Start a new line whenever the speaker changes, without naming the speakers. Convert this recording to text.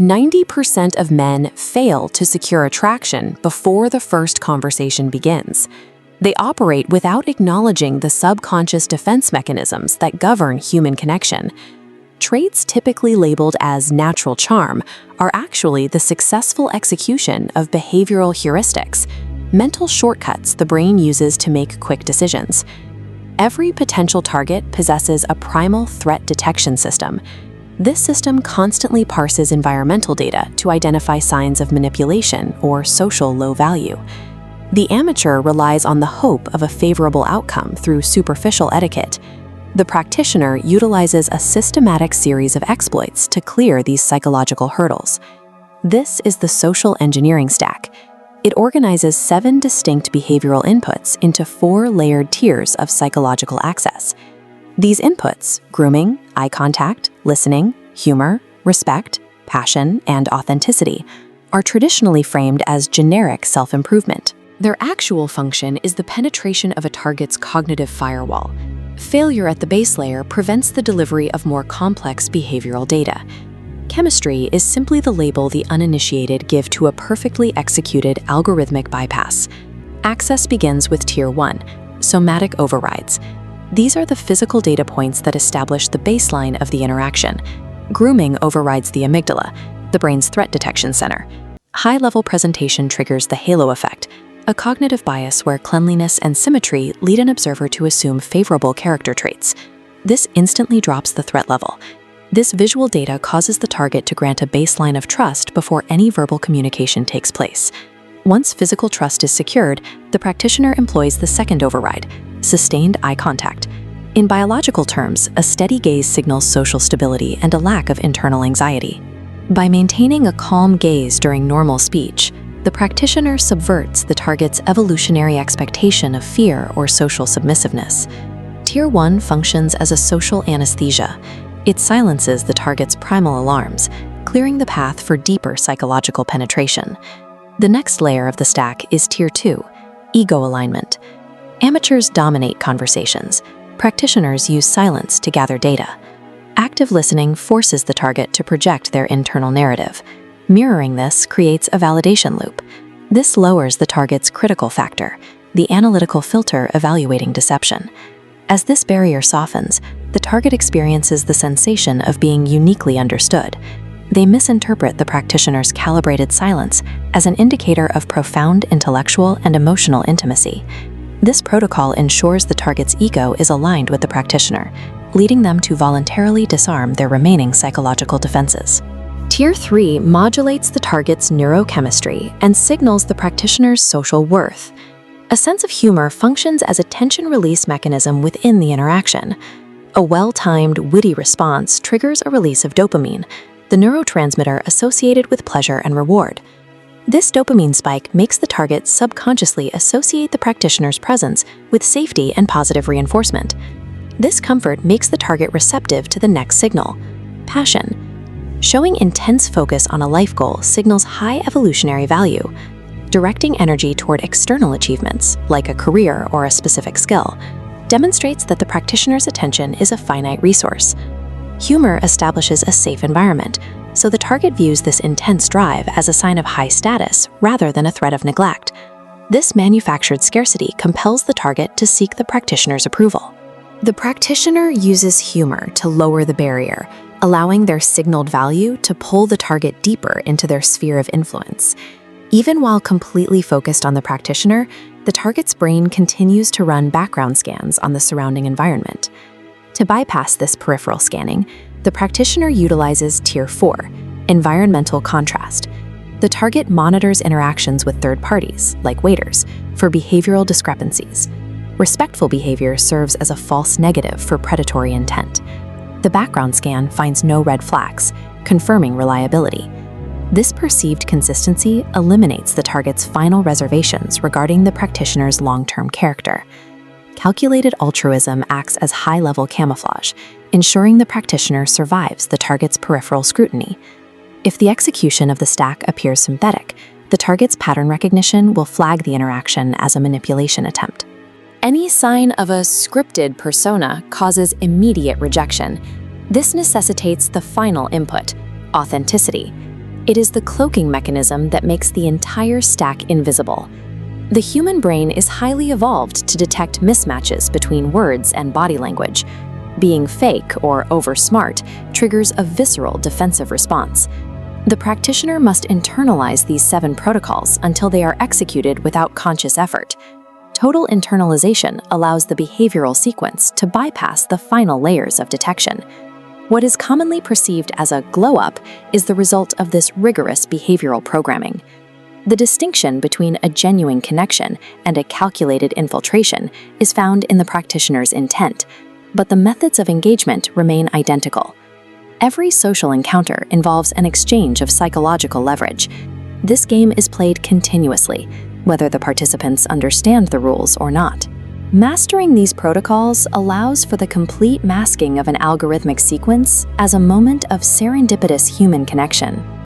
90% of men fail to secure attraction before the first conversation begins. They operate without acknowledging the subconscious defense mechanisms that govern human connection. Traits typically labeled as natural charm are actually the successful execution of behavioral heuristics, mental shortcuts the brain uses to make quick decisions. Every potential target possesses a primal threat detection system. This system constantly parses environmental data to identify signs of manipulation or social low value. The amateur relies on the hope of a favorable outcome through superficial etiquette. The practitioner utilizes a systematic series of exploits to clear these psychological hurdles. This is the social engineering stack. It organizes 7 distinct behavioral inputs into 4 layered tiers of psychological access. These inputs, grooming, eye contact, listening, humor, respect, passion, and authenticity, are traditionally framed as generic self-improvement. Their actual function is the penetration of a target's cognitive firewall. Failure at the base layer prevents the delivery of more complex behavioral data. Chemistry is simply the label the uninitiated give to a perfectly executed algorithmic bypass. Access begins with Tier 1, somatic overrides. These are the physical data points that establish the baseline of the interaction. Grooming overrides the amygdala, the brain's threat detection center. High-level presentation triggers the halo effect, a cognitive bias where cleanliness and symmetry lead an observer to assume favorable character traits. This instantly drops the threat level. This visual data causes the target to grant a baseline of trust before any verbal communication takes place. Once physical trust is secured, the practitioner employs the second override, sustained eye contact. In biological terms, a steady gaze signals social stability and a lack of internal anxiety. By maintaining a calm gaze during normal speech, the practitioner subverts the target's evolutionary expectation of fear or social submissiveness. Tier 1 functions as a social anesthesia. It silences the target's primal alarms, clearing the path for deeper psychological penetration. The next layer of the stack is Tier 2, ego alignment. Amateurs dominate conversations. Practitioners use silence to gather data. Active listening forces the target to project their internal narrative. Mirroring this creates a validation loop. This lowers the target's critical factor, the analytical filter evaluating deception. As this barrier softens, the target experiences the sensation of being uniquely understood. They misinterpret the practitioner's calibrated silence as an indicator of profound intellectual and emotional intimacy. This protocol ensures the target's ego is aligned with the practitioner, leading them to voluntarily disarm their remaining psychological defenses. Tier 3 modulates the target's neurochemistry and signals the practitioner's social worth. A sense of humor functions as a tension release mechanism within the interaction. A well-timed, witty response triggers a release of dopamine, the neurotransmitter associated with pleasure and reward. This dopamine spike makes the target subconsciously associate the practitioner's presence with safety and positive reinforcement. This comfort makes the target receptive to the next signal, passion. Showing intense focus on a life goal signals high evolutionary value. Directing energy toward external achievements, like a career or a specific skill, demonstrates that the practitioner's attention is a finite resource. Humor establishes a safe environment, so the target views this intense drive as a sign of high status rather than a threat of neglect. This manufactured scarcity compels the target to seek the practitioner's approval. The practitioner uses humor to lower the barrier, allowing their signaled value to pull the target deeper into their sphere of influence. Even while completely focused on the practitioner, the target's brain continues to run background scans on the surrounding environment. To bypass this peripheral scanning, the practitioner utilizes Tier 4, environmental contrast. The target monitors interactions with third parties, like waiters, for behavioral discrepancies. Respectful behavior serves as a false negative for predatory intent. The background scan finds no red flags, confirming reliability. This perceived consistency eliminates the target's final reservations regarding the practitioner's long-term character. Calculated altruism acts as high-level camouflage, ensuring the practitioner survives the target's peripheral scrutiny. If the execution of the stack appears synthetic, the target's pattern recognition will flag the interaction as a manipulation attempt. Any sign of a scripted persona causes immediate rejection. This necessitates the final input, authenticity. It is the cloaking mechanism that makes the entire stack invisible. The human brain is highly evolved to detect mismatches between words and body language. Being fake or over-smart triggers a visceral defensive response. The practitioner must internalize these 7 protocols until they are executed without conscious effort. Total internalization allows the behavioral sequence to bypass the final layers of detection. What is commonly perceived as a glow-up is the result of this rigorous behavioral programming. The distinction between a genuine connection and a calculated infiltration is found in the practitioner's intent, but the methods of engagement remain identical. Every social encounter involves an exchange of psychological leverage. This game is played continuously, whether the participants understand the rules or not. Mastering these protocols allows for the complete masking of an algorithmic sequence as a moment of serendipitous human connection.